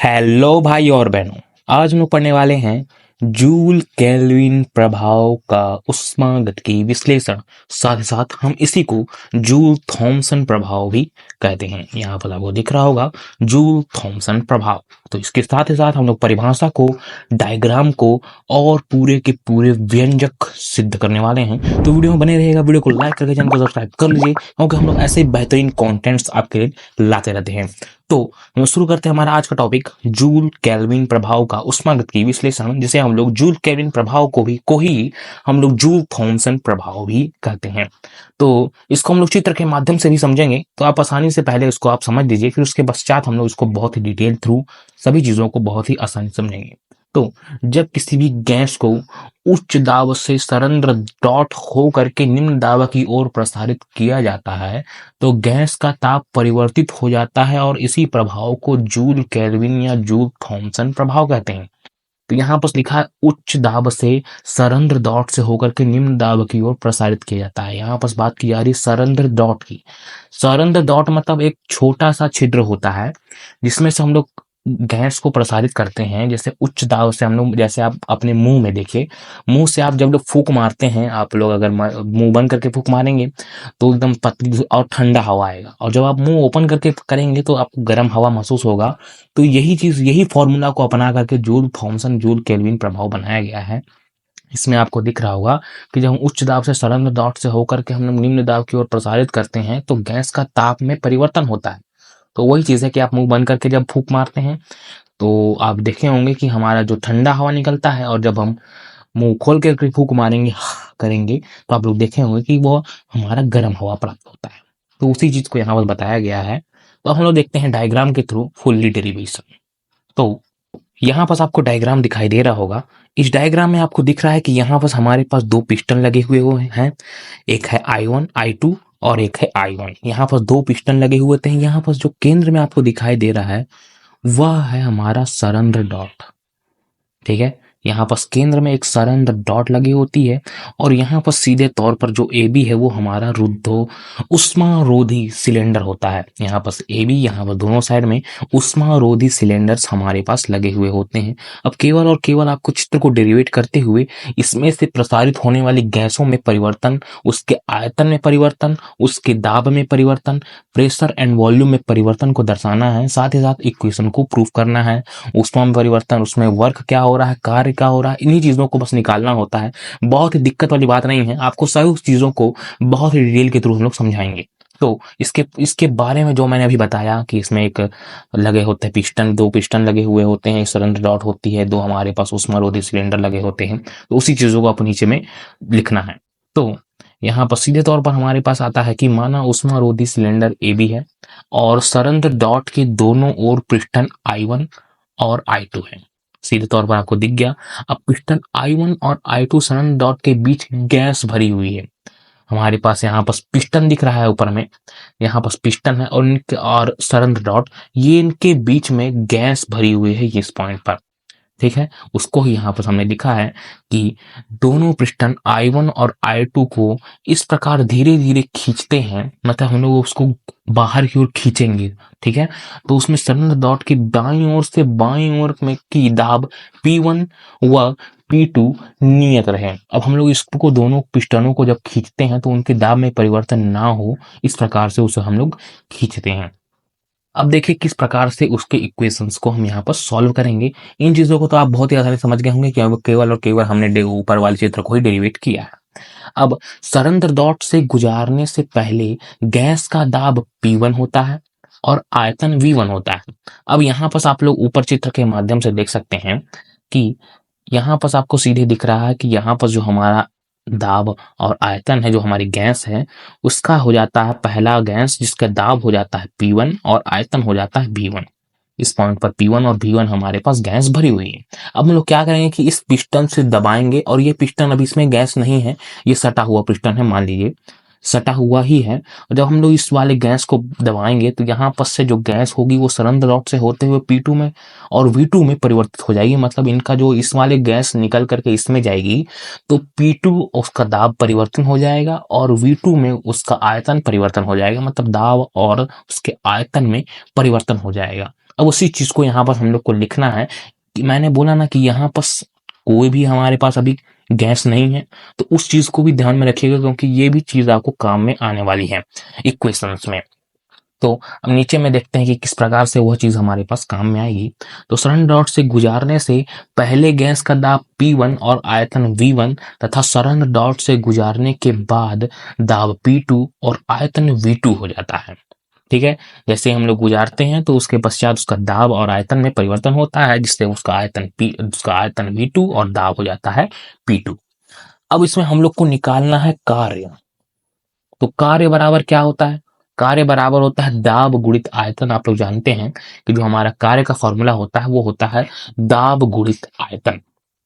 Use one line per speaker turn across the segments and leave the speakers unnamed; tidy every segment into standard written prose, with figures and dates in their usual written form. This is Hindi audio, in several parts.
हेलो भाई और बहनों। आज हम लोग पढ़ने वाले हैं जूल केल्विन प्रभाव का ऊष्मागतिकी विश्लेषण। साथ ही साथ हम इसी को जूल थॉमसन प्रभाव भी कहते हैं। यहाँ पर आपको दिख रहा होगा जूल थॉमसन प्रभाव। तो इसके साथ ही साथ हम लोग परिभाषा को, डायग्राम को और पूरे के पूरे व्यंजक सिद्ध करने वाले हैं। तो वीडियो में बने रहेगा, वीडियो को लाइक करके चैनल को सब्सक्राइब कर लीजिए, क्योंकि हम लोग ऐसे बेहतरीन कंटेंट्स आपके लिए लाते रहते हैं। तो शुरू करते हैं हमारा आज का टॉपिक, जूल केल्विन प्रभाव का ऊष्मागतिकी विश्लेषण, जिसे हम लोग जूल केल्विन प्रभाव को ही हम लोग जूल थॉमसन प्रभाव भी कहते हैं। तो इसको हम लोग चित्र के माध्यम से भी समझेंगे, तो आप आसानी से पहले इसको आप समझ लीजिए, फिर उसके पश्चात हम लोग इसको बहुत ही डिटेल थ्रू सभी चीजों को बहुत ही आसानी से समझेंगे। तो जब किसी भी गैस को उच्च दाब से सरंध्र डॉट हो करके निम्न दाब की ओर प्रसारित किया जाता है, तो गैस का ताप परिवर्तित हो जाता है और इसी प्रभाव को जूल केल्विन या जूल थॉमसन प्रभाव कहते हैं। तो यहाँ पर लिखा है उच्च दाब से सरंध्र डॉट से होकर के निम्न दाब की ओर प्रसारित किया जाता है। यहाँ पर बात की जा रही है सरंध्र डॉट की। सरंध्र डॉट मतलब एक छोटा सा छिद्र होता है जिसमें से हम लोग गैस को प्रसारित करते हैं। जैसे उच्च दाब से हम लोग, जैसे आप अपने मुंह में देखिए, मुंह से आप जब लोग फूंक मारते हैं, आप लोग अगर मुंह बंद करके फूंक मारेंगे तो एकदम पतली और ठंडा हवा आएगा, और जब आप मुंह ओपन करके करेंगे तो आपको गर्म हवा महसूस होगा। तो यही चीज, यही फॉर्मूला को अपना करके जूल थॉमसन जूल केल्विन प्रभाव बनाया गया है। इसमें आपको दिख रहा होगा कि जब हम उच्च दाब से सरंध्र डॉट से होकर के हम लोग निम्न दाब की ओर प्रसारित करते हैं तो गैस का ताप में परिवर्तन होता है। तो वही चीज है कि आप मुंह बंद करके जब फूंक मारते हैं तो आप देखे होंगे कि हमारा जो ठंडा हवा निकलता है, और जब हम मुंह खोल के फूंक मारेंगे करेंगे तो आप लोग देखे होंगे कि वो हमारा गर्म हवा प्राप्त होता है। तो उसी चीज को यहाँ पर बताया गया है। तो हम लोग देखते हैं डायग्राम के थ्रू फुल्ली डेरिवेशन। तो यहाँ पास आपको डायग्राम दिखाई दे रहा होगा। इस डायग्राम में आपको दिख रहा है कि यहाँ पास हमारे पास दो पिस्टन लगे हुए हैं। एक है I1 I2 और एक है I1। यहाँ पास दो पिस्टन लगे हुए थे। यहाँ पास जो केंद्र में आपको दिखाई दे रहा है वह है हमारा सरंध्र डॉट। ठीक है, यहाँ पर केंद्र में एक सरंध्र डॉट लगी होती है, और यहाँ पर सीधे तौर पर जो ए बी है वो हमारा रुद्धो उष्मारोधी सिलेंडर होता है। यहाँ पर ए बी, यहाँ पर दोनों साइड में उष्मारोधी सिलेंडर्स हमारे पास लगे हुए होते हैं। अब केवल और केवल आपको चित्र को डेरिवेट करते हुए इसमें से प्रसारित होने वाली गैसों में परिवर्तन, उसके आयतन में परिवर्तन, उसके दाब में परिवर्तन, प्रेशर एंड वॉल्यूम में परिवर्तन को दर्शाना है। साथ ही साथ इक्वेशन को प्रूव करना है। उष्मा में परिवर्तन, उसमें वर्क क्या हो रहा है, कार्य क्या हो रहा है, इन्हीं चीजों को बस निकालना होता है। बहुत ही दिक्कत वाली बात नहीं है, आपको सभी चीजों को बहुत ही डिटेल के थ्रू हम लोग समझाएंगे। तो इसके बारे में जो मैंने अभी बताया कि इसमें एक लगे होते हैं पिस्टन, दो पिस्टन लगे हुए होते हैं, एक सरंध्र डॉट होती है, दो हमारे पास उष्मारोधी सिलेंडर लगे होते हैं। तो उसी चीजों को आप नीचे में लिखना है। तो यहाँ पर सीधे तौर पर हमारे पास आता है कि माना उष्मारोधी सिलेंडर ए बी है और सरंध्र डॉट के दोनों ओर पिस्टन I1 और I2 है। सीधे तौर पर आपको दिख गया। अब पिस्टन I1 और I2 सरंध्र डॉट के बीच गैस भरी हुई है। हमारे पास यहाँ पर पिस्टन दिख रहा है ऊपर में, यहाँ पर पिस्टन है और इनके और सरंध्र डॉट, ये इनके बीच में गैस भरी हुई है इस पॉइंट पर। ठीक है, उसको ही यहाँ पर हमने लिखा है कि दोनों पिस्टन I1 और I2 को इस प्रकार धीरे धीरे खींचते हैं, मतलब हम लोग उसको बाहर की ओर खींचेंगे। ठीक है, तो उसमें सरंध्र डॉट की दाईं ओर से बाईं ओर में की दाब P1 व P2 नियत रहे। अब हम लोग इसको, दोनों पिस्टनों को जब खींचते हैं तो उनके दाब में परिवर्तन ना हो, इस प्रकार से उसे हम लोग खींचते हैं। अब देखिए किस प्रकार से उसके इक्वेशंस को हम यहाँ पर सॉल्व करेंगे। इन चीजों को तो आप बहुत ही आसानी से समझ गए होंगे, क्योंकि केवल और केवल हमने ऊपर वाले चित्र को ही डेरिवेट किया है। अब सरंध्र डॉट से गुजारने से पहले गैस का दाब P1 होता है और आयतन V1 होता है। अब यहाँ पर आप लोग ऊपर चित्र के माध्यम से देख सकते हैं कि यहाँ पर आपको सीधे दिख रहा है कि यहाँ पर जो हमारा दाब और आयतन है, जो हमारी गैस है, उसका हो जाता है पहला गैस जिसका दाब हो जाता है P1 और आयतन हो जाता है V1। इस पॉइंट पर P1 और V1 हमारे पास गैस भरी हुई है। अब हम लोग क्या करेंगे कि इस पिस्टन से दबाएंगे, और ये पिस्टन अभी इसमें गैस नहीं है, ये सटा हुआ पिस्टन है, मान लीजिए सटा हुआ ही है। और जब हम लोग इस वाले गैस को दबाएंगे तो यहाँ पर से जो गैस होगी वो सरंध्र डॉट से होते हुए P2 में और V2 में परिवर्तित हो जाएगी। मतलब इनका जो इस वाले गैस निकल करके इसमें जाएगी तो P2 उसका दाब परिवर्तन हो जाएगा और V2 में उसका आयतन परिवर्तन हो जाएगा। मतलब दाब और उसके आयतन में परिवर्तन हो जाएगा। अब उसी चीज को यहाँ पर हम लोग को लिखना है कि मैंने बोला ना कि यहाँ पर कोई भी हमारे पास अभी गैस नहीं है, तो उस चीज को भी ध्यान में रखिएगा क्योंकि ये भी चीज आपको काम में आने वाली है इक्वेशंस में। तो अब नीचे में देखते हैं कि किस प्रकार से वह चीज हमारे पास काम में आएगी। तो सरण डॉट से गुजारने से पहले गैस का दाब P1 और आयतन V1 तथा सरण डॉट से गुजारने के बाद दाब P2 और आयतन V2 हो जाता है। ठीक है, जैसे हम लोग गुजारते हैं तो उसके पश्चात उसका दाब और आयतन में परिवर्तन होता है, जिससे उसका आयतन V2 और दाब हो जाता है P2। अब इसमें हम लोग को निकालना है कार्य। तो कार्य बराबर क्या होता है? कार्य बराबर होता है दाब गुणित आयतन। आप लोग जानते हैं कि जो हमारा कार्य का फॉर्मूला होता है वो होता है दाब गुणित आयतन,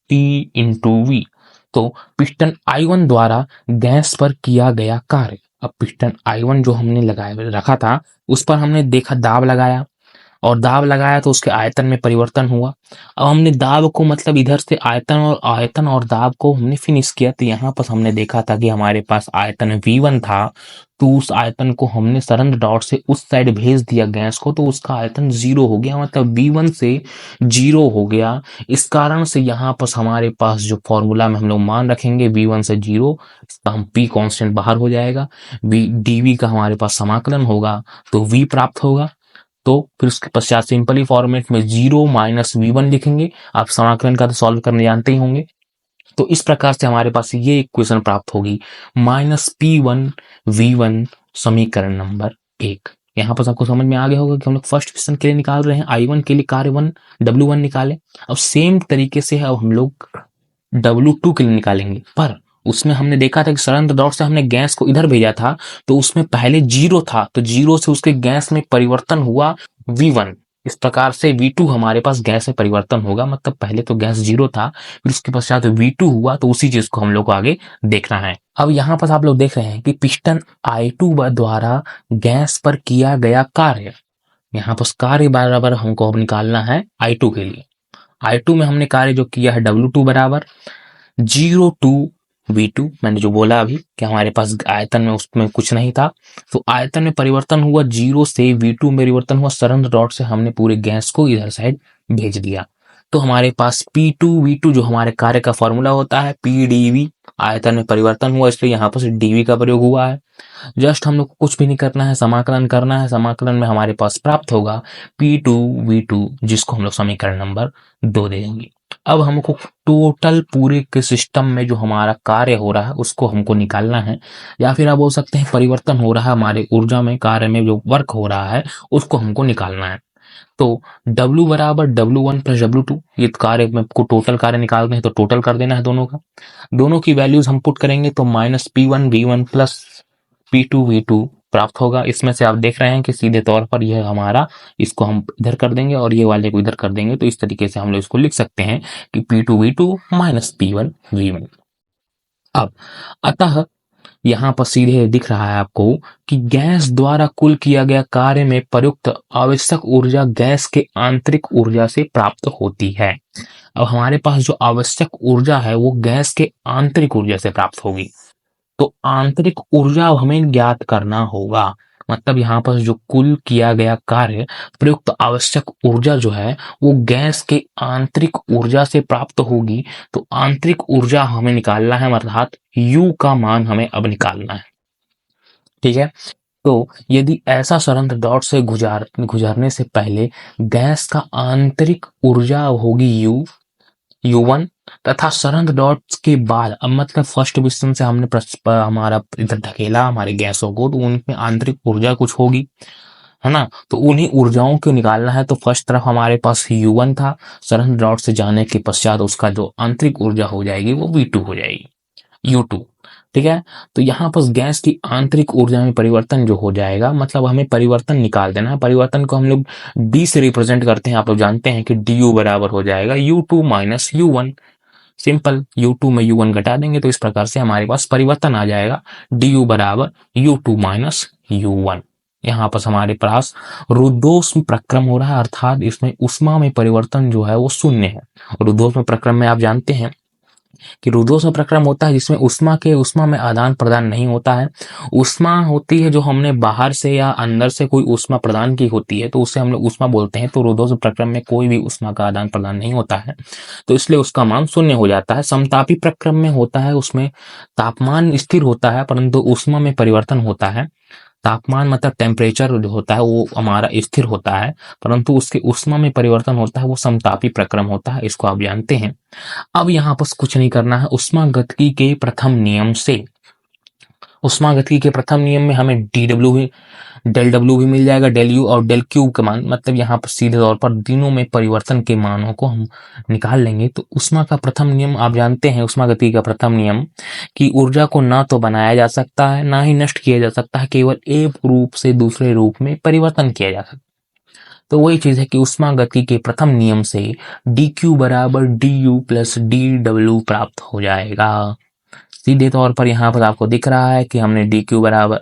T इंटू वी। तो पिस्टन I1 द्वारा गैस पर किया गया कार्य। अब पिस्टन I1 जो हमने लगाया रखा था उस पर हमने देखा दाब लगाया, और दाब लगाया तो उसके आयतन में परिवर्तन हुआ। अब हमने दाब को मतलब इधर से आयतन और दाब को हमने फिनिश किया, तो यहाँ पर हमने देखा था कि हमारे पास आयतन V1 था, तो उस आयतन को हमने सरंद डॉट से उस साइड भेज दिया गैस को, तो उसका आयतन 0 हो गया, मतलब V1 से 0 हो गया। इस कारण से यहाँ पर हमारे पास जो फॉर्मूला में हम लोग मान रखेंगे V1 से 0, इसका हम P कांस्टेंट बाहर हो जाएगा, dV का हमारे पास समाकलन होगा तो V प्राप्त होगा। तो फिर उसके पश्चात सिंपली फॉर्मेट में 0 माइनस V1 लिखेंगे। आप समाकलन का तो सॉल्व करने जानते ही होंगे। तो इस प्रकार से हमारे पास ये इक्वेशन प्राप्त होगी, -P1 V1 समीकरण नंबर 1। यहाँ पर आपको समझ में आ गया होगा कि हम लोग फर्स्ट क्वेश्चन के लिए निकाल रहे हैं I1 के लिए कार्य 1 W1 निकाले। अब सेम तरीके से अब हम लोग W2 के लिए निकालेंगे, पर उसमें हमने देखा था कि सरंद डॉट से हमने गैस को इधर भेजा था, तो उसमें पहले 0 था, तो 0 से उसके गैस में परिवर्तन हुआ V1। इस प्रकार से V2 हमारे पास गैस में परिवर्तन होगा, मतलब पहले तो गैस 0 था, फिर उसके पश्चात V2 हुआ, तो उसी चीज को हम लोग को आगे देखना है। अब यहाँ पर आप लोग देख रहे हैं कि पिस्टन I2 द्वारा गैस पर किया गया कार्य। यहाँ पर कार्य बराबर हमको अब निकालना है I2 के लिए। I2 में हमने कार्य जो किया है W2 बराबर 0 to V2। मैंने जो बोला अभी कि हमारे पास आयतन में उसमें कुछ नहीं था, तो आयतन में परिवर्तन हुआ, 0 से V2 में परिवर्तन हुआ, सरंद डॉट से हमने पूरे गैस को इधर साइड भेज दिया। तो हमारे पास P2V2 जो हमारे कार्य का फॉर्मूला होता है PdV, आयतन में परिवर्तन हुआ इसलिए यहाँ पर dV का प्रयोग हुआ है। जस्ट हम लोग को कुछ भी नहीं करना है, समाकलन करना है। समाकलन में हमारे पास प्राप्त होगा P2V2, जिसको हम लोग समीकरण नंबर 2 दे देंगे। अब हमको टोटल पूरे के सिस्टम में जो हमारा कार्य हो रहा है उसको हमको निकालना है, या फिर आप बोल सकते हैं परिवर्तन हो रहा है हमारे ऊर्जा में, कार्य में जो वर्क हो रहा है उसको हमको निकालना है। तो W बराबर W1 प्लस W2, ये कार्य में को टोटल कार्य निकालते हैं तो टोटल कर देना है दोनों का। दोनों की वैल्यूज हम पुट करेंगे तो -P1V1 प्लस P2V2 प्राप्त होगा। इसमें से आप देख रहे हैं कि सीधे तौर पर यह हमारा, इसको हम इधर कर देंगे और ये वाले को इधर कर देंगे, तो इस तरीके से हम लोग इसको लिख सकते हैं कि P2V2 माइनस P1V1। अब अतः यहाँ पर सीधे दिख रहा है आपको कि गैस द्वारा कुल किया गया कार्य में प्रयुक्त आवश्यक ऊर्जा गैस के आंतरिक ऊर्जा से प्राप्त होती है। अब हमारे पास जो आवश्यक ऊर्जा है वो गैस के आंतरिक ऊर्जा से प्राप्त होगी, तो आंतरिक ऊर्जा अब हमें ज्ञात करना होगा। मतलब यहाँ पर जो कुल किया गया कार्य प्रयुक्त आवश्यक ऊर्जा जो है वो गैस के आंतरिक ऊर्जा से प्राप्त होगी, तो आंतरिक ऊर्जा हमें निकालना है, अर्थात U का मान हमें अब निकालना है। ठीक है, तो यदि ऐसा सरंध्र डॉट से गुजारने से पहले गैस का आंतरिक ऊर्जा होगी U1, तथा सरंध्र डॉट्स के बाद, अब मतलब फर्स्ट क्वेश्चन से हमने हमारा इधर ढकेला हमारे गैसों को, तो उनमें आंतरिक ऊर्जा कुछ होगी, है ना। तो उन्हीं ऊर्जाओं को निकालना है। तो फर्स्ट तरफ हमारे पास U1 था, सरंध्र डॉट से जाने के पश्चात उसका जो आंतरिक ऊर्जा हो जाएगी वो V2 हो जाएगी, U2। ठीक है, तो यहाँ पर गैस की आंतरिक ऊर्जा में परिवर्तन जो हो जाएगा, मतलब हमें परिवर्तन निकाल देना है। परिवर्तन को हम लोग D से रिप्रेजेंट करते हैं। आप लोग जानते हैं कि DU बराबर हो जाएगा U2 minus U1। Simple, U2 में U1 घटा देंगे तो इस प्रकार से हमारे पास परिवर्तन आ जाएगा, DU बराबर U2 माइनस U1। यहाँ पर हमारे पास रुद्धोष्म प्रक्रम हो रहा है, अर्थात इसमें उष्मा में परिवर्तन जो है वो शून्य है। रुद्धोष्म प्रक्रम में आप जानते हैं कि रुद्धोष्म प्रक्रम होता है जिसमें उष्मा में आदान प्रदान नहीं होता है। उष्मा होती है जो हमने बाहर से या अंदर से कोई उष्मा प्रदान की होती है तो उसे हम लोग उष्मा बोलते हैं। तो रुद्धोष्म प्रक्रम में कोई भी उष्मा का आदान प्रदान नहीं होता है, तो इसलिए उसका मान शून्य हो जाता है। समतापी प्रक्रम में होता है, उसमें तापमान स्थिर होता है परंतु उष्मा में परिवर्तन होता है। तापमान मतलब टेम्परेचर जो होता है वो हमारा स्थिर होता है, परंतु उसके उष्मा में परिवर्तन होता है, वो समतापी प्रक्रम होता है। इसको आप जानते हैं। अब यहाँ पर कुछ नहीं करना है। ऊष्मागतिकी के प्रथम नियम से, ऊष्मागतिकी के प्रथम नियम में हमें डब्ल्यू भी, डेल डब्ल्यू भी मिल जाएगा, डेल यू और डेल क्यू का मान, मतलब यहाँ पर सीधे तौर पर दिनों में परिवर्तन के मानों को हम निकाल लेंगे। तो ऊष्मा का प्रथम नियम आप जानते हैं, ऊष्मागतिकी का प्रथम नियम कि ऊर्जा को ना तो बनाया जा सकता है ना ही नष्ट किया जा सकता है, केवल एक रूप से दूसरे रूप में परिवर्तन किया जा सकता है। तो वही चीज है कि ऊष्मागतिकी के प्रथम नियम से डी क्यू बराबर D you plus D W प्राप्त हो जाएगा। सीधे तौर पर यहाँ पर आपको दिख रहा है कि हमने डी क्यू बराबर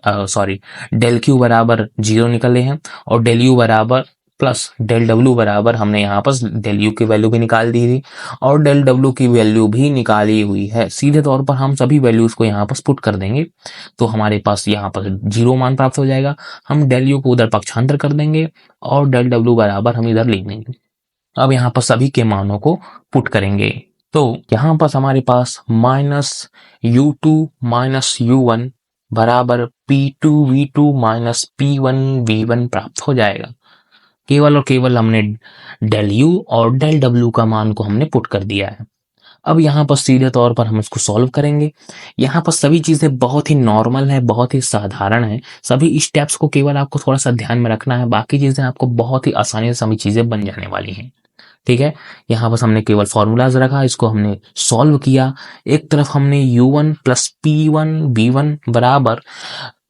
डेल क्यू बराबर 0 निकले हैं और डेल यू बराबर प्लस डेल डब्ल्यू बराबर हमने यहाँ पर डेल यू की वैल्यू भी निकाल दी थी और डेल डब्ल्यू की वैल्यू भी निकाली हुई है। सीधे तौर पर हम सभी वैल्यूज को यहाँ पर पुट कर देंगे तो हमारे पास यहाँ पर 0 मान प्राप्त हो जाएगा। हम डेल यू को उधर पक्षांतर कर देंगे और डेल डब्ल्यू बराबर हम इधर लिख देंगे। अब यहाँ पर सभी के मानों को पुट करेंगे तो यहाँ पर हमारे पास -u2 -u1 बराबर P2V2 P1V1 प्राप्त हो जाएगा। केवल और केवल हमने डेल यू और डेल डब्ल्यू का मान को हमने पुट कर दिया है। अब यहाँ पर सीधे तौर पर हम इसको सॉल्व करेंगे। यहाँ पर सभी चीजें बहुत ही नॉर्मल है, बहुत ही साधारण है। सभी स्टेप्स को केवल आपको थोड़ा सा ध्यान में रखना है, बाकी चीजें आपको बहुत ही आसानी से सभी चीजें बन जाने वाली हैं। ठीक है, यहाँ बस हमने केवल फॉर्मूलाज रखा, इसको हमने सॉल्व किया। एक तरफ हमने u1 प्लस P1V1 बराबर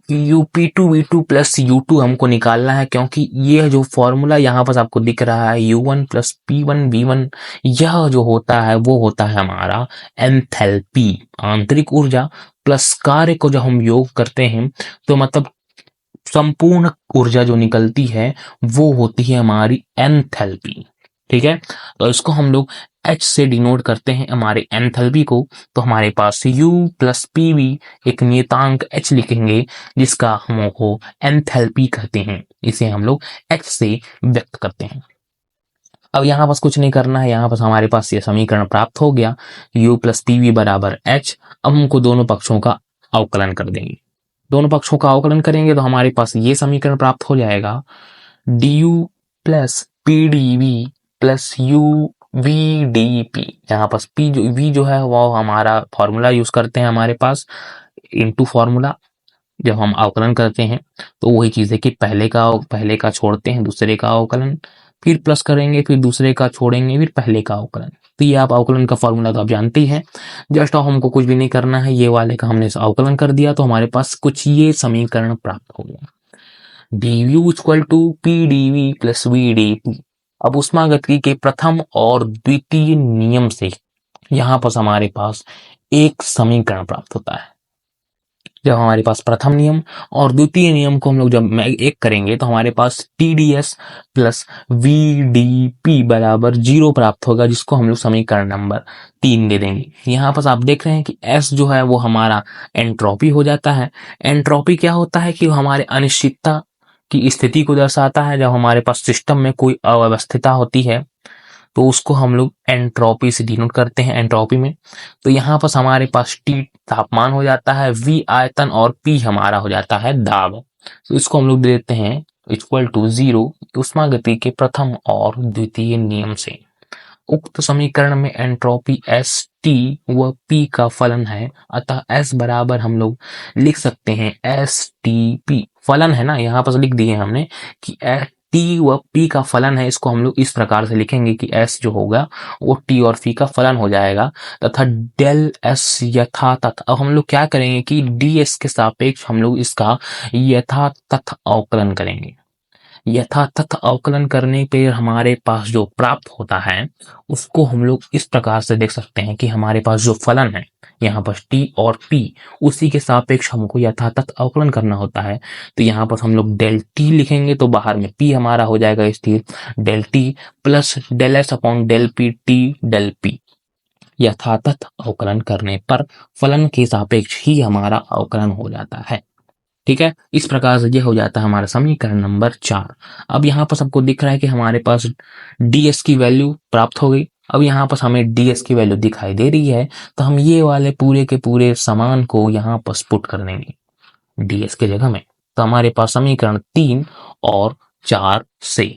P2V2 प्लस U2 हमको निकालना है, क्योंकि ये जो फॉर्मूला यहाँ पर आपको दिख रहा है U1 प्लस P1V1, यह जो होता है वो होता है हमारा एंथैल्पी, आंतरिक ऊर्जा, प्लस कार्य को जब हम योग करते हैं तो मतलब संपूर्ण ऊर्जा जो निकलती है वो होती है हमारी एंथैल्पी। ठीक है, तो इसको हम लोग H से डिनोट करते हैं हमारे एंथैल्पी को। तो हमारे पास U प्लस PV एक नियतांक H लिखेंगे जिसका हम को एंथैल्पी कहते हैं, इसे हम लोग H से व्यक्त करते हैं। अब यहाँ पास कुछ नहीं करना है, यहाँ पास हमारे पास ये समीकरण प्राप्त हो गया U प्लस PV बराबर H। अब हमको दोनों पक्षों का अवकलन कर देंगे। दोनों पक्षों का अवकलन करेंगे तो हमारे पास ये समीकरण प्राप्त हो जाएगा du plus PdV plus UVdP। यहाँ पास V जो है वो हमारा फॉर्मूला यूज करते हैं हमारे पास, इनटू फॉर्मूला जब हम अवकलन करते हैं तो वही चीज है कि पहले का छोड़ते हैं दूसरे का अवकलन, फिर प्लस करेंगे, फिर दूसरे का छोड़ेंगे, फिर पहले का अवकलन। तो ये आप अवकलन का फॉर्मूला तो आप जानते ही हैं। जस्ट हमको कुछ भी नहीं करना है, ये वाले का हमने अवकलन कर दिया तो हमारे पास कुछ ये समीकरण प्राप्त हो गया dU equal to PdV plus VdP। अब ऊष्मागतिकी के प्रथम और द्वितीय नियम से यहाँ पर हमारे पास एक समीकरण प्राप्त होता है। जब हमारे पास प्रथम नियम और द्वितीय नियम को हम लोग जब एक करेंगे तो हमारे पास TdS प्लस VdP बराबर 0 प्राप्त होगा, जिसको हम लोग समीकरण नंबर 3 दे देंगे। यहाँ पर आप देख रहे हैं कि S जो है वो हमारा एंट्रोपी हो जाता है। एंट्रोपी क्या होता है कि हमारे अनिश्चितता की स्थिति को दर्शाता है। जब हमारे पास सिस्टम में कोई अव्यवस्थितता होती है तो उसको हम लोग एंट्रोपी से डिनोट करते हैं, एंट्रोपी में। तो यहाँ पर हमारे पास T तापमान हो जाता है, V आयतन और P हमारा हो जाता है दाब। तो इसको हम लोग दे देते हैं इक्वल टू 0 ऊष्मागतिकी के प्रथम और द्वितीय नियम से। उक्त समीकरण में एंट्रोपी S T व P का फलन है, अतः S बराबर हम लोग लिख सकते हैं STP। फलन है ना, यहाँ पर लिख दिए हमने कि T व P का फलन है। इसको हम लोग इस प्रकार से लिखेंगे कि S जो होगा वो T और P का फलन हो जाएगा तथा डेल S यथातथ। अब हम लोग क्या करेंगे कि DS के सापेक्ष हम लोग इसका यथातथ अवकलन करेंगे। यथातथ अवकलन करने पे हमारे पास जो प्राप्त होता है उसको हम लोग इस प्रकार से देख सकते हैं कि हमारे पास जो फलन है यहाँ पर T और P, उसी के सापेक्ष हमको यथातथ अवकलन करना होता है। तो यहाँ पर हम लोग डेल T लिखेंगे तो बाहर में P हमारा हो जाएगा स्थिर, del T plus del S upon del P T del P। यथातथ अवकलन करने पर फलन के सापेक्ष ही हमारा अवकलन हो जाता है। ठीक है, इस प्रकार से ये हो जाता है हमारा समीकरण नंबर 4। अब यहाँ पर सबको दिख रहा है कि हमारे पास ds की वैल्यू प्राप्त हो गई। अब यहाँ पर हमें ds की वैल्यू दिखाई दे रही है, तो हम ये वाले पूरे के पूरे समान को यहाँ पर पुट कर देंगे ds के जगह में। तो हमारे पास समीकरण 3 और 4 से,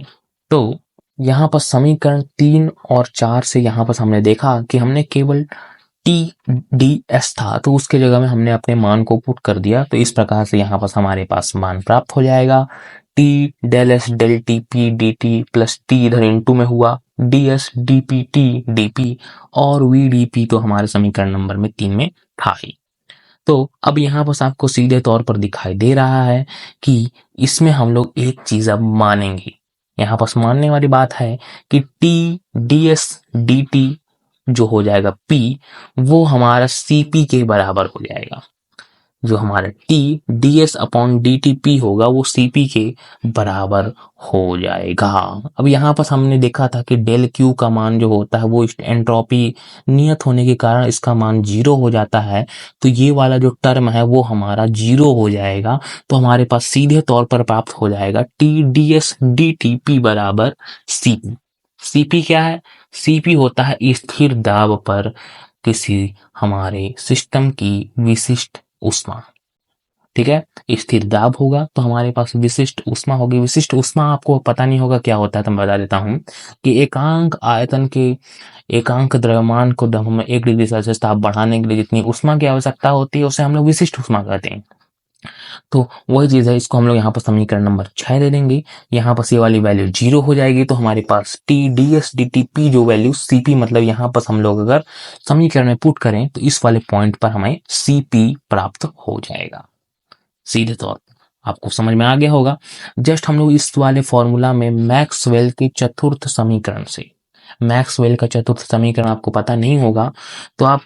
तो यहाँ पर समीकरण 3 और 4 से यहाँ पर हमने देखा कि हमने केवल TDS था, तो उसके जगह में हमने अपने मान को पुट कर दिया। तो इस प्रकार से यहाँ पर हमारे पास मान प्राप्त हो जाएगा। T del S del TP dt plus T इधर इंटू में हुआ DS dP T dP और VdP तो हमारे समीकरण नंबर में 3 में था ही। तो अब यहाँ पर आपको सीधे तौर पर दिखाई दे रहा है कि इसमें हम लोग एक चीज अब मानेंगे। यहाँ पर मानने वाली बात है कि TDS dt जो हो जाएगा P, वो हमारा CP के बराबर हो जाएगा। जो हमारा TDS अपॉन DTP होगा वो CP के बराबर हो जाएगा। अब यहाँ पर हमने देखा था कि डेल Q का मान जो होता है वो एंट्रोपी नियत होने के कारण इसका मान 0 हो जाता है। तो ये वाला जो टर्म है वो हमारा 0 हो जाएगा। तो हमारे पास सीधे तौर पर प्राप्त हो जाएगा TDS DTP बराबर CP। CP क्या है? CP होता है स्थिर दाब पर किसी हमारे सिस्टम की विशिष्ट ऊष्मा। ठीक है, स्थिर दाब होगा तो हमारे पास विशिष्ट ऊष्मा होगी। विशिष्ट ऊष्मा आपको पता नहीं होगा क्या होता है, तो मैं बता देता हूं कि एकांक आयतन के एकांक द्रव्यमान को हम 1 डिग्री सेल्सियस ताप बढ़ाने के लिए जितनी ऊष्मा की आवश्यकता होती है उसे हम लोग विशिष्ट ऊष्मा कहते हैं। तो वही चीज है, इसको हम लोग यहाँ पर समीकरण नंबर 6 दे देंगे। यहाँ पर ये वाली वैल्यू 0 हो जाएगी। तो हमारे पास TDS DTP जो वैल्यू CP, मतलब यहाँ पर हम लोग अगर समीकरण में पुट करें तो इस वाले पॉइंट पर हमें CP प्राप्त हो जाएगा। सीधे तौर पर आपको समझ में आ गया होगा। जस्ट हम लोग इस वाले फॉर्मूला में मैक्सवेल के चतुर्थ समीकरण से, मैक्सवेल का चतुर्थ समीकरण आपको पता नहीं होगा तो आप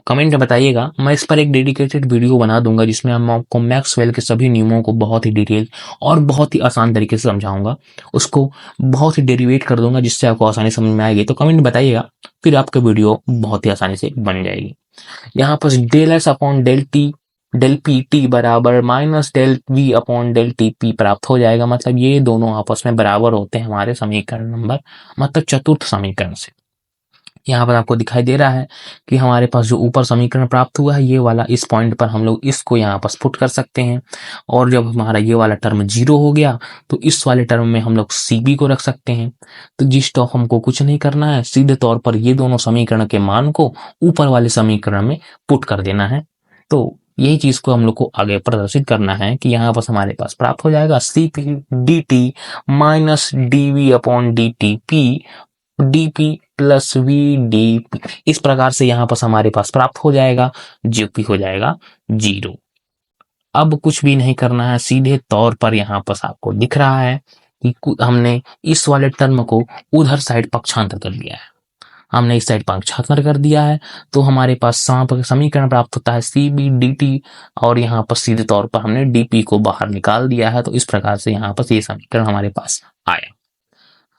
कमेंट में बताइएगा। मैं इस पर एक डेडिकेटेड वीडियो बना दूंगा जिसमें हम आपको मैक्सवेल के सभी नियमों को बहुत ही डिटेल और बहुत ही आसान तरीके से समझाऊंगा। उसको बहुत ही डेरिवेट कर दूंगा जिससे आपको आसानी समझ में आएगी। तो कमेंट में बताइएगा, फिर आपका वीडियो बहुत ही आसानी से बन जाएगी। यहाँ पर del S upon del T del P T बराबर minus del V upon del T P प्राप्त हो जाएगा। मतलब ये दोनों आपस में बराबर होते हैं हमारे समीकरण नंबर, मतलब चतुर्थ समीकरण से। यहाँ पर आपको दिखाई दे रहा है कि हमारे पास जो ऊपर समीकरण प्राप्त हुआ है ये वाला, इस पॉइंट पर हम लोग इसको यहाँ पर पुट कर सकते हैं। और जब हमारा ये वाला टर्म 0 हो गया तो इस वाले टर्म में हम लोग CB को रख सकते हैं। तो जिस तो हमको कुछ नहीं करना है, सीधे तौर पर ये दोनों समीकरण के मान को ऊपर वाले समीकरण में पुट कर देना है। तो यही चीज को हम लोग को आगे प्रदर्शित करना है कि यहाँ पर हमारे पास प्राप्त हो जाएगा CP DT minus DV upon DTP DP plus VDP। इस प्रकार से यहाँ पर हमारे पास प्राप्त हो जाएगा, जो कि हो जाएगा 0। अब कुछ भी नहीं करना है, सीधे तौर पर यहाँ पर आपको दिख रहा है कि हमने इस वाले टर्म को उधर साइड पक्षांतर कर दिया है। हमने इस साइड पक्षांतर कर दिया है तो हमारे पास समीकरण प्राप्त होता है CB DT और यहाँ पर सीधे तौर पर हमने DP को बाहर निकाल दिया है। तो इस प्रकार से यहाँ पर ये समीकरण हमारे पास आया।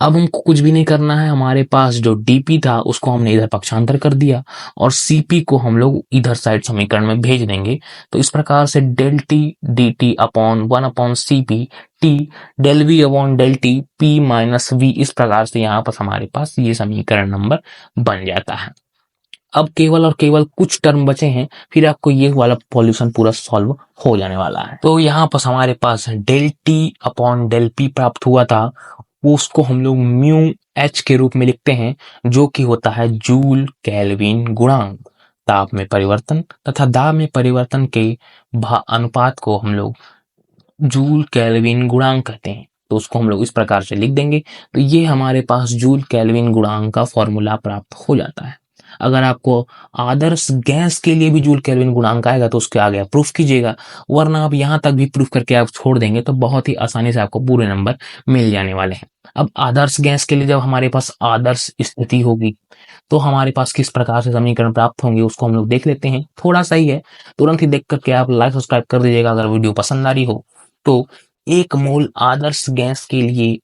अब हमको कुछ भी नहीं करना है, हमारे पास जो DP था उसको हमने इधर पक्षांतर कर दिया और CP को हम लोग इधर साइड समीकरण में भेज देंगे। तो इस प्रकार से del T DT upon 1 upon CP T del V upon del T P minus V, इस प्रकार से यहाँ पर हमारे पास ये समीकरण नंबर बन जाता है। अब केवल और केवल कुछ टर्म बचे हैं, फिर आपको ये वाला सॉल्यूशन पूरा सॉल्व हो जाने वाला है। तो यहाँ पर हमारे पास del T upon del P प्राप्त हुआ था, वो उसको हम लोग म्यू H के रूप में लिखते हैं, जो कि होता है जूल केल्विन गुणांक। ताप में परिवर्तन तथा दाब में परिवर्तन के अनुपात को हम लोग जूल केल्विन गुणांक कहते हैं। तो उसको हम लोग इस प्रकार से लिख देंगे। तो ये हमारे पास जूल केल्विन गुणांक का फॉर्मूला प्राप्त हो जाता है। अगर आपको आदर्श गैस के लिए भी जूल केल्विन गुणांक आएगा तो उसके आगे आप प्रूफ कीजिएगा, वरना आप यहां तक भी प्रूफ करके आप छोड़ देंगे तो बहुत ही आसानी से आपको पूरे नंबर मिल जाने वाले हैं। अब आदर्श गैस के लिए जब हमारे पास आदर्श स्थिति होगी तो हमारे पास किस प्रकार से समीकरण प्राप्त होंगे उसको हम लोग देख लेते हैं। थोड़ा सा ही है, तुरंत ही देख करके आप लाइक सब्सक्राइब कर दीजिएगा अगर वीडियो पसंद आ रही हो। तो 1 मोल आदर्श गैस के लिए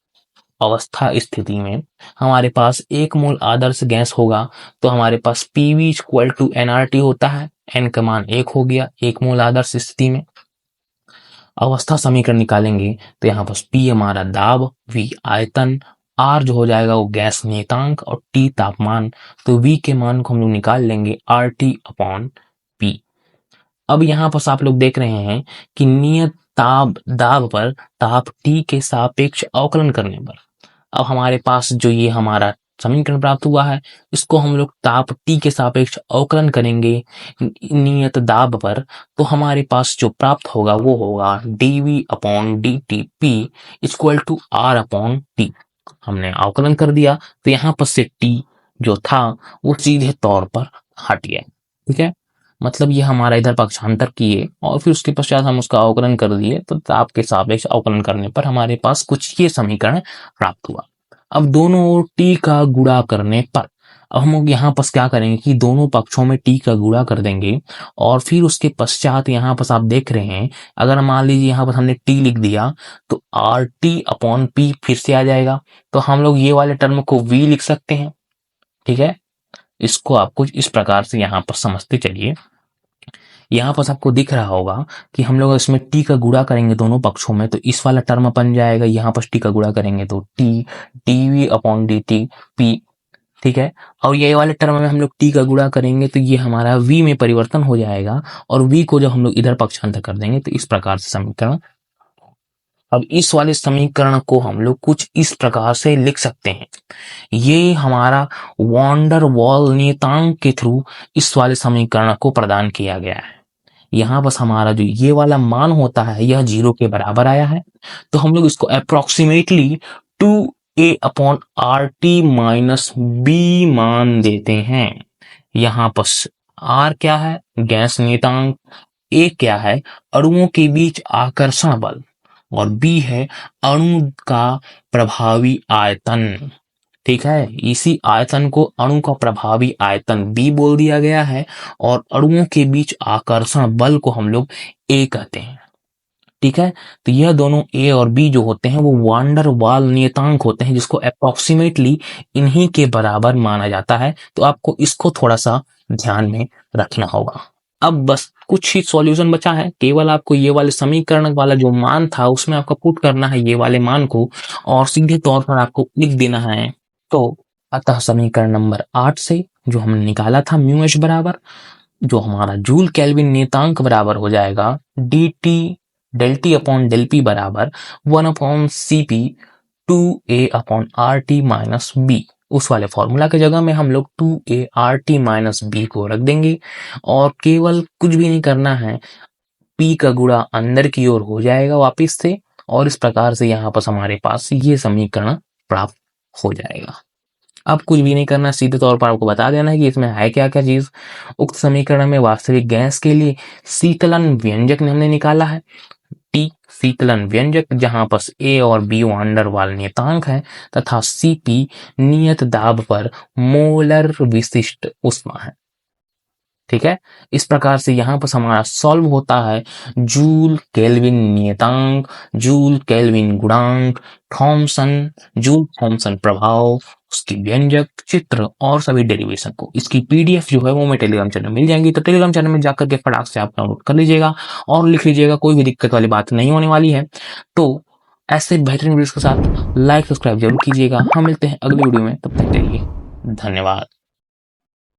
अवस्था स्थिति में हमारे पास 1 मोल आदर्श गैस होगा तो हमारे पास PV इक्वल टू nRT होता है। n का मान 1 हो गया 1 मोल आदर्श स्थिति में। अवस्था समीकरण निकालेंगे तो यहाँ पर P हमारा दाब, V आयतन, R जो हो जाएगा वो गैस नियतांक और T तापमान। तो V के मान को हम लोग निकाल लेंगे RT अपॉन P। अब यहाँ पर आप लोग देख रहे हैं कि नियत दाब पर ताप T के सापेक्ष अवकलन करने पर अब हमारे पास जो ये हमारा समीकरण प्राप्त हुआ है इसको हम लोग ताप T के सापेक्ष अवकलन करेंगे नियत दाब पर, तो हमारे पास जो प्राप्त होगा वो होगा dV upon dt P equal to R upon T। हमने अवकलन कर दिया तो यहाँ पर से T जो था वो सीधे तौर पर हट गया। ठीक है, मतलब ये हमारा इधर पक्षांतर किए और फिर उसके पश्चात हम उसका अवकलन कर दिए तो ताप के सापेक्ष अवकलन करने पर हमारे पास कुछ ये समीकरण प्राप्त हुआ। अब दोनों ओर T का गुणा करने पर अब हम लोग यहाँ पर क्या करेंगे कि दोनों पक्षों में T का गुणा कर देंगे और फिर उसके पश्चात यहाँ पर आप देख रहे हैं अगर मान लीजिए यहाँ पर हमने T लिख दिया तो RT अपॉन P फिर से आ जाएगा, तो हम लोग ये वाले टर्म को V लिख सकते हैं। ठीक है, इसको आप कुछ इस प्रकार से यहाँ पर समझते चलिए। यहाँ पर आपको दिख रहा होगा कि हम लोग इसमें T का गुणा करेंगे दोनों पक्षों में तो इस वाला टर्म बन जाएगा, यहाँ पर T का गुणा करेंगे तो T dV upon dt P। ठीक है, और ये वाले टर्म में हम लोग T का गुणा करेंगे तो ये हमारा V में परिवर्तन हो जाएगा और V को जब हम लोग इधर पक्षांतर कर देंगे तो इस प्रकार से समीकरण। अब इस वाले समीकरण को हम लोग कुछ इस प्रकार से लिख सकते हैं, ये हमारा वॉन्डर वॉल नियतांक के थ्रू इस वाले समीकरण को प्रदान किया गया है। यहाँ बस हमारा जो ये वाला मान होता है यह 0 के बराबर आया है तो हम लोग इसको approximately 2a upon RT minus B मान देते हैं। यहाँ पर R क्या है गैस नियतांक, A क्या है अणुओं के बीच आकर्षण बल और B है अणु का प्रभावी आयतन। ठीक है, इसी आयतन को अणु का प्रभावी आयतन B बोल दिया गया है और अणुओं के बीच आकर्षण बल को हम लोग A कहते हैं। ठीक है, तो यह दोनों A और B जो होते हैं वो वांडर वाल नियतांक होते हैं जिसको अप्रोक्सीमेटली इन्हीं के बराबर माना जाता है, तो आपको इसको थोड़ा सा ध्यान में रखना होगा। अब बस कुछ ही सॉल्यूशन बचा है, केवल आपको ये वाले समीकरण वाला जो मान था उसमें आपको पुट करना है ये वाले मान को और सीधे तौर पर आपको लिख देना है। तो अतः समीकरण नंबर 8 से जो हमने निकाला था म्यू एच बराबर जो हमारा जूल केल्विन नियतांक बराबर हो जाएगा dt del T upon del P बराबर 1 upon CP 2a upon RT minus B। उस वाले फॉर्मूला के जगह में हम लोग 2a RT माइनस B को रख देंगे और केवल कुछ भी नहीं करना है, P का गुणा अंदर की ओर हो जाएगा वापिस से और इस प्रकार से यहाँ पर हमारे पास ये समीकरण प्राप्त हो जाएगा। अब कुछ भी नहीं करना, सीधे तौर पर आपको बता देना है कि इसमें है क्या क्या चीज। उक्त समीकरण में वास्तविक गैस के लिए शीतलन व्यंजक हमने निकाला है T शीतलन व्यंजक जहां पर A और B वांडर वाल नियतांक है तथा CP नियत दाब पर मोलर विशिष्ट ऊष्मा है। ठीक है, इस प्रकार से यहाँ पर हमारा सॉल्व होता है जूल केल्विन नियतांक, जूल केल्विन गुणांक, जूल थॉमसन प्रभाव, उसकी व्यंजक चित्र और सभी डेरिवेशन को। इसकी PDF जो है वो मैं टेलीग्राम चैनल में मिल जाएंगी, तो टेलीग्राम चैनल में जाकर के फटाक से आप डाउनलोड कर लीजिएगा और लिख लीजिएगा, कोई भी दिक्कत वाली बात नहीं होने वाली है। तो ऐसे बेहतरीन वीडियोस के साथ लाइक सब्सक्राइब जरूर कीजिएगा। हम मिलते हैं अगली वीडियो में, तब तक के लिए धन्यवाद।